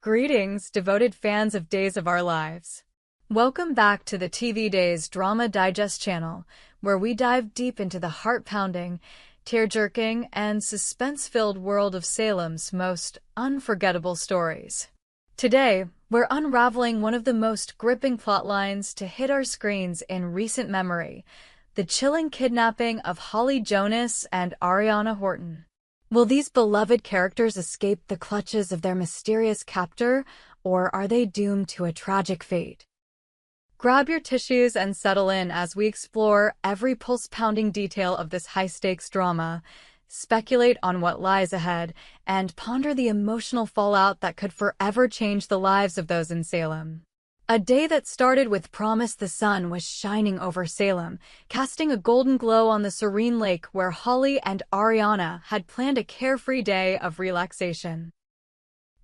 Greetings, devoted fans of Days of Our Lives. Welcome back to the TV Days Drama Digest channel, where we dive deep into the heart-pounding, tear-jerking, and suspense-filled world of Salem's most unforgettable stories. Today, we're unraveling one of the most gripping plotlines to hit our screens in recent memory, the chilling kidnapping of Holly Jonas and Ariana Horton. Will these beloved characters escape the clutches of their mysterious captor, or are they doomed to a tragic fate? Grab your tissues and settle in as we explore every pulse-pounding detail of this high-stakes drama, speculate on what lies ahead, and ponder the emotional fallout that could forever change the lives of those in Salem. A day that started with promise. The sun was shining over Salem, casting a golden glow on the serene lake where Holly and Ariana had planned a carefree day of relaxation.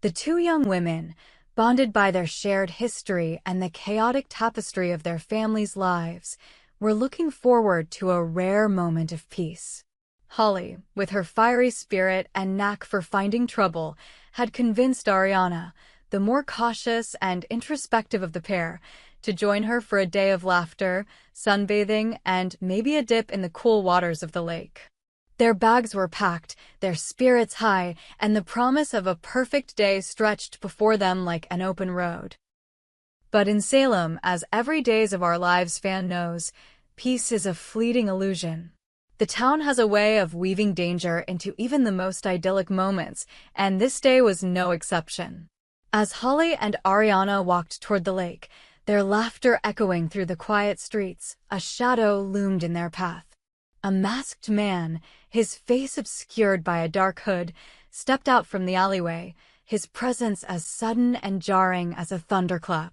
The two young women, bonded by their shared history and the chaotic tapestry of their families' lives, were looking forward to a rare moment of peace. Holly, with her fiery spirit and knack for finding trouble, had convinced Ariana, the more cautious and introspective of the pair, to join her for a day of laughter, sunbathing, and maybe a dip in the cool waters of the lake. Their bags were packed, their spirits high, and the promise of a perfect day stretched before them like an open road. But in Salem, as every Days of Our Lives fan knows, peace is a fleeting illusion. The town has a way of weaving danger into even the most idyllic moments, and this day was no exception. As Holly and Ariana walked toward the lake, their laughter echoing through the quiet streets, a shadow loomed in their path. A masked man, his face obscured by a dark hood, stepped out from the alleyway, his presence as sudden and jarring as a thunderclap.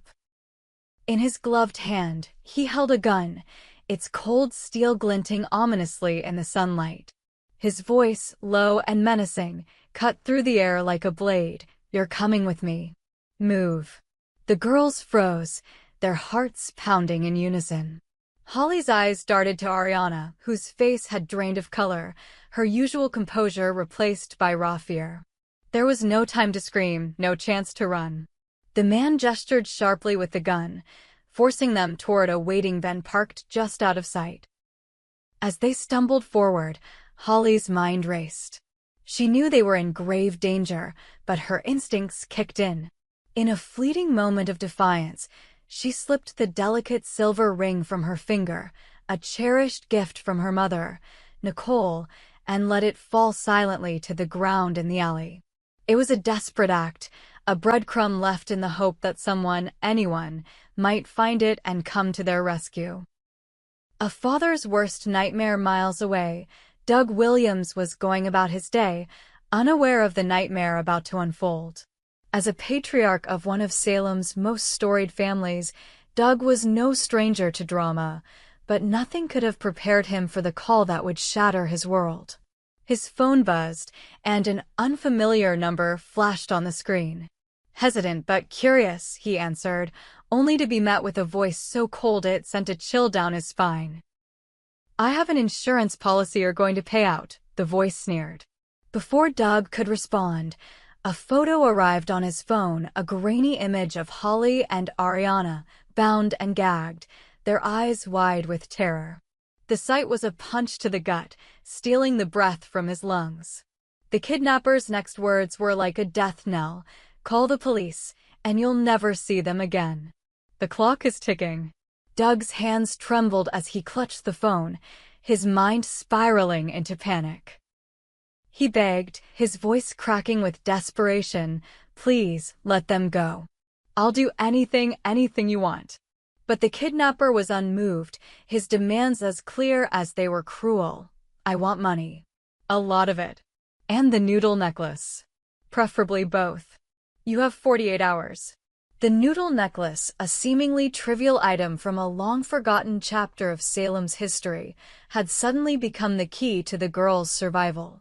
In his gloved hand, he held a gun, its cold steel glinting ominously in the sunlight. His voice, low and menacing, cut through the air like a blade. "You're coming with me. Move." The girls froze, their hearts pounding in unison. Holly's eyes darted to Ariana, whose face had drained of color, her usual composure replaced by raw fear. There was no time to scream, no chance to run. The man gestured sharply with the gun, forcing them toward a waiting van parked just out of sight. As they stumbled forward, Holly's mind raced. She knew they were in grave danger, but her instincts kicked in. In a fleeting moment of defiance, she slipped the delicate silver ring from her finger, a cherished gift from her mother, Nicole, and let it fall silently to the ground in the alley. It was a desperate act, a breadcrumb left in the hope that someone, anyone, might find it and come to their rescue. A father's worst nightmare miles away, Doug Williams was going about his day, unaware of the nightmare about to unfold. As a patriarch of one of Salem's most storied families, Doug was no stranger to drama, but nothing could have prepared him for the call that would shatter his world. His phone buzzed, and an unfamiliar number flashed on the screen. Hesitant but curious, he answered, only to be met with a voice so cold it sent a chill down his spine. "I have an insurance policy you're going to pay out," the voice sneered. Before Doug could respond, a photo arrived on his phone, a grainy image of Holly and Ariana, bound and gagged, their eyes wide with terror. The sight was a punch to the gut, stealing the breath from his lungs. The kidnapper's next words were like a death knell: "Call the police, and you'll never see them again." The clock is ticking. Doug's hands trembled as he clutched the phone, his mind spiraling into panic. He begged, his voice cracking with desperation, "Please, let them go. I'll do anything you want." But the kidnapper was unmoved, his demands as clear as they were cruel. "I want money. A lot of it. And the noodle necklace. Preferably both. You have 48 hours. The noodle necklace, a seemingly trivial item from a long-forgotten chapter of Salem's history, had suddenly become the key to the girls' survival.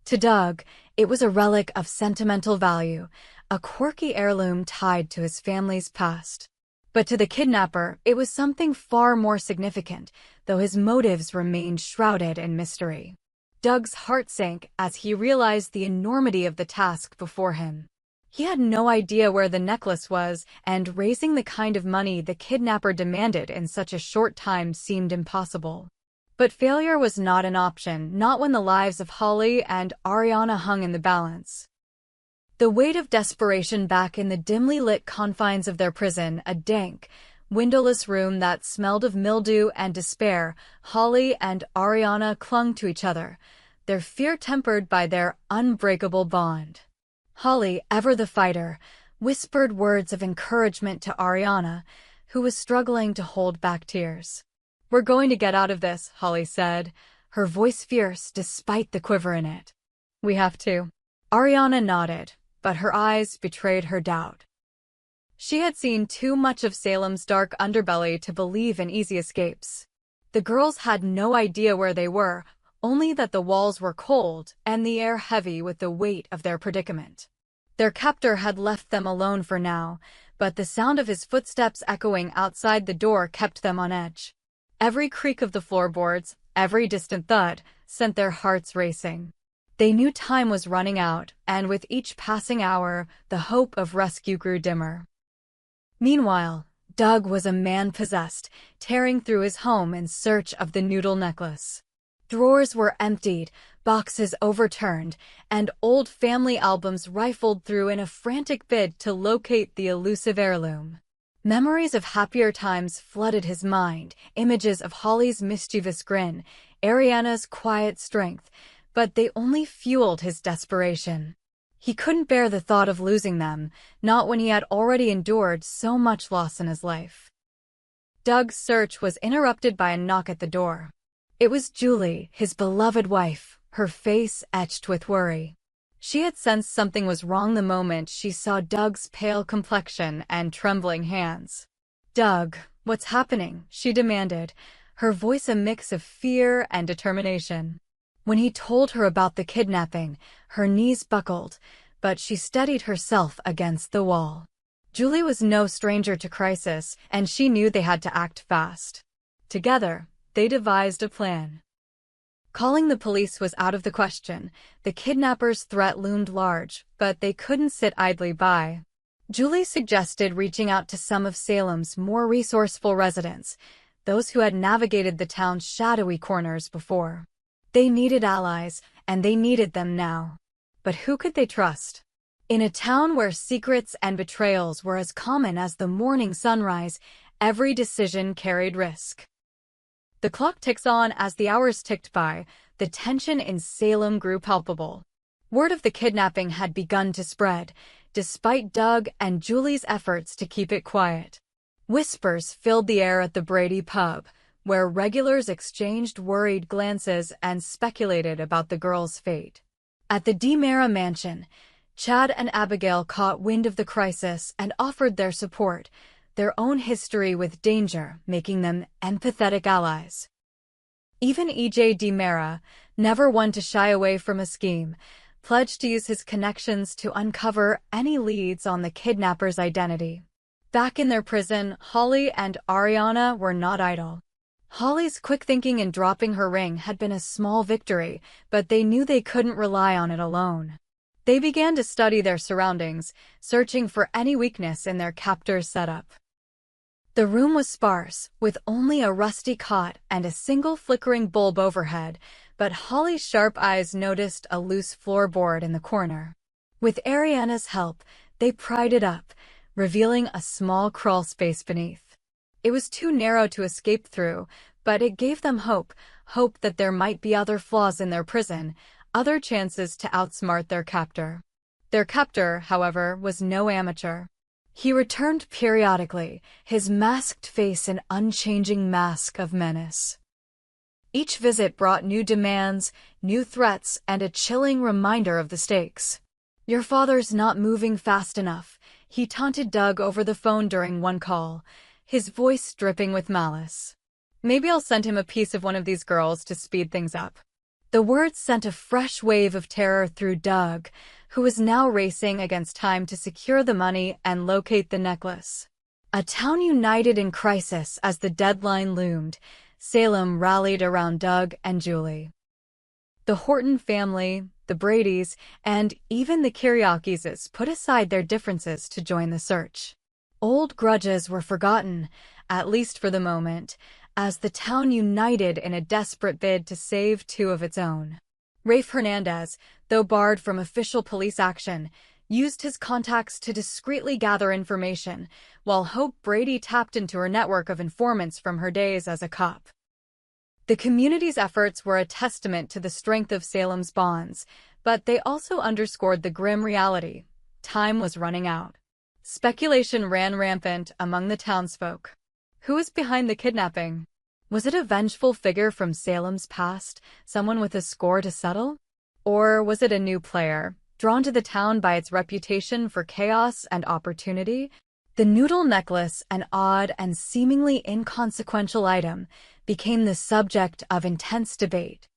To Doug, it was a relic of sentimental value, a quirky heirloom tied to his family's past. But to the kidnapper, it was something far more significant, though his motives remained shrouded in mystery. Doug's heart sank as he realized the enormity of the task before him. He had no idea where the necklace was, and raising the kind of money the kidnapper demanded in such a short time seemed impossible. But failure was not an option, not when the lives of Holly and Ariana hung in the balance. The weight of desperation back in the dimly lit confines of their prison, a dank, windowless room that smelled of mildew and despair, Holly and Ariana clung to each other, their fear tempered by their unbreakable bond. Holly, ever the fighter, whispered words of encouragement to Ariana, who was struggling to hold back tears. "We're going to get out of this," Holly said, her voice fierce despite the quiver in it. "We have to." Ariana nodded, but her eyes betrayed her doubt. She had seen too much of Salem's dark underbelly to believe in easy escapes. The girls had no idea where they were, only that the walls were cold and the air heavy with the weight of their predicament. Their captor had left them alone for now, but the sound of his footsteps echoing outside the door kept them on edge. Every creak of the floorboards, every distant thud, sent their hearts racing. They knew time was running out, and with each passing hour, the hope of rescue grew dimmer. Meanwhile, Doug was a man possessed, tearing through his home in search of the noodle necklace. Drawers were emptied, boxes overturned, and old family albums rifled through in a frantic bid to locate the elusive heirloom. Memories of happier times flooded his mind, images of Holly's mischievous grin, Ariana's quiet strength, but they only fueled his desperation. He couldn't bear the thought of losing them, not when he had already endured so much loss in his life. Doug's search was interrupted by a knock at the door. It was Julie, his beloved wife, her face etched with worry. She had sensed something was wrong the moment she saw Doug's pale complexion and trembling hands. "Doug, what's happening?" she demanded, her voice a mix of fear and determination. When he told her about the kidnapping, her knees buckled, but she steadied herself against the wall. Julie was no stranger to crisis, and she knew they had to act fast. Together, they devised a plan. Calling the police was out of the question. The kidnappers' threat loomed large, but they couldn't sit idly by. Julie suggested reaching out to some of Salem's more resourceful residents, those who had navigated the town's shadowy corners before. They needed allies, and they needed them now. But who could they trust? In a town where secrets and betrayals were as common as the morning sunrise, every decision carried risk. The clock ticks on as the hours ticked by, the tension in Salem grew palpable. Word of the kidnapping had begun to spread, despite Doug and Julie's efforts to keep it quiet. Whispers filled the air at the Brady pub, where regulars exchanged worried glances and speculated about the girls' fate. At the DiMera mansion, Chad and Abigail caught wind of the crisis and offered their support, their own history with danger making them empathetic allies. Even E.J. DiMera, never one to shy away from a scheme, pledged to use his connections to uncover any leads on the kidnapper's identity. Back in their prison, Holly and Ariana were not idle. Holly's quick thinking in dropping her ring had been a small victory, but they knew they couldn't rely on it alone. They began to study their surroundings, searching for any weakness in their captor's setup. The room was sparse, with only a rusty cot and a single flickering bulb overhead, but Holly's sharp eyes noticed a loose floorboard in the corner. With Ariana's help, they pried it up, revealing a small crawl space beneath. It was too narrow to escape through, but it gave them hope that there might be other flaws in their prison, other chances to outsmart their captor. Their captor, however, was no amateur. He returned periodically, his masked face an unchanging mask of menace. Each visit brought new demands, new threats, and a chilling reminder of the stakes. "Your father's not moving fast enough," he taunted Doug over the phone during one call, his voice dripping with malice. "Maybe I'll send him a piece of one of these girls to speed things up." The words sent a fresh wave of terror through Doug, who was now racing against time to secure the money and locate the necklace. A town united in crisis as the deadline loomed, Salem rallied around Doug and Julie. The Horton family, the Bradys, and even the Kiriakis put aside their differences to join the search. Old grudges were forgotten, at least for the moment, as the town united in a desperate bid to save two of its own. Rafe Hernandez, though barred from official police action, used his contacts to discreetly gather information, while Hope Brady tapped into her network of informants from her days as a cop. The community's efforts were a testament to the strength of Salem's bonds, but they also underscored the grim reality. Time was running out. Speculation ran rampant among the townsfolk. Who was behind the kidnapping? Was it a vengeful figure from Salem's past, someone with a score to settle? Or was it a new player, drawn to the town by its reputation for chaos and opportunity? The noodle necklace, an odd and seemingly inconsequential item, became the subject of intense debate.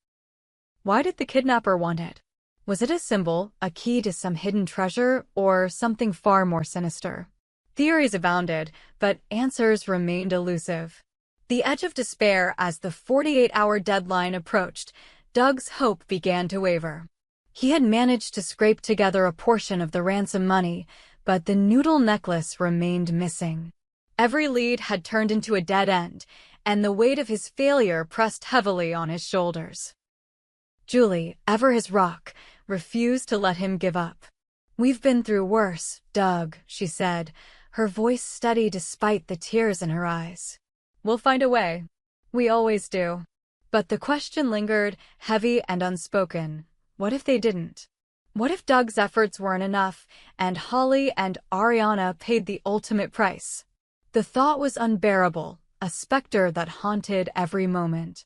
Why did the kidnapper want it? Was it a symbol, a key to some hidden treasure, or something far more sinister? Theories abounded, but answers remained elusive. The edge of despair as the 48-hour deadline approached, Doug's hope began to waver. He had managed to scrape together a portion of the ransom money, but the noodle necklace remained missing. Every lead had turned into a dead end, and the weight of his failure pressed heavily on his shoulders. Julie, ever his rock, refused to let him give up. "We've been through worse, Doug," she said, her voice steady despite the tears in her eyes. "We'll find a way. We always do." But the question lingered, heavy and unspoken. What if they didn't? What if Doug's efforts weren't enough, and Holly and Ariana paid the ultimate price? The thought was unbearable, a specter that haunted every moment.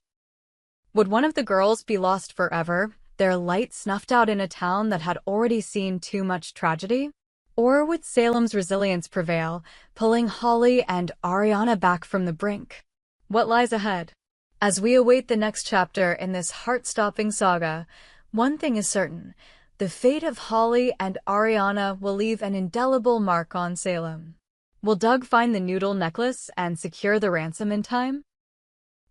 Would one of the girls be lost forever, their light snuffed out in a town that had already seen too much tragedy? Or would Salem's resilience prevail, pulling Holly and Ariana back from the brink? What lies ahead? As we await the next chapter in this heart-stopping saga, one thing is certain: the fate of Holly and Ariana will leave an indelible mark on Salem. Will Doug find the noodle necklace and secure the ransom in time?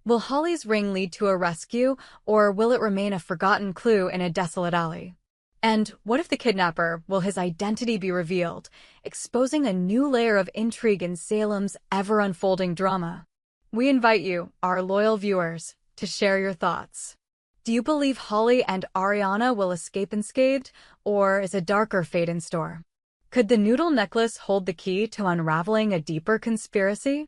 Will Holly's ring lead to a rescue, or will it remain a forgotten clue in a desolate alley? And what if the kidnapper, will his identity be revealed, exposing a new layer of intrigue in Salem's ever-unfolding drama? We invite you, our loyal viewers, to share your thoughts. Do you believe Holly and Ariana will escape unscathed, or is a darker fate in store? Could the noodle necklace hold the key to unraveling a deeper conspiracy?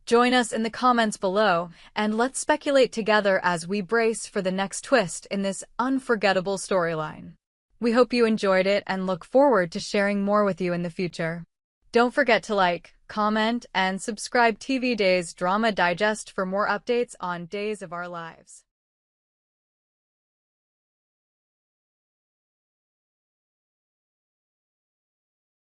Join us in the comments below, and let's speculate together as we brace for the next twist in this unforgettable storyline. We hope you enjoyed it and look forward to sharing more with you in the future. Don't forget to like, comment, and subscribe TV Days Drama Digest for more updates on Days of Our Lives.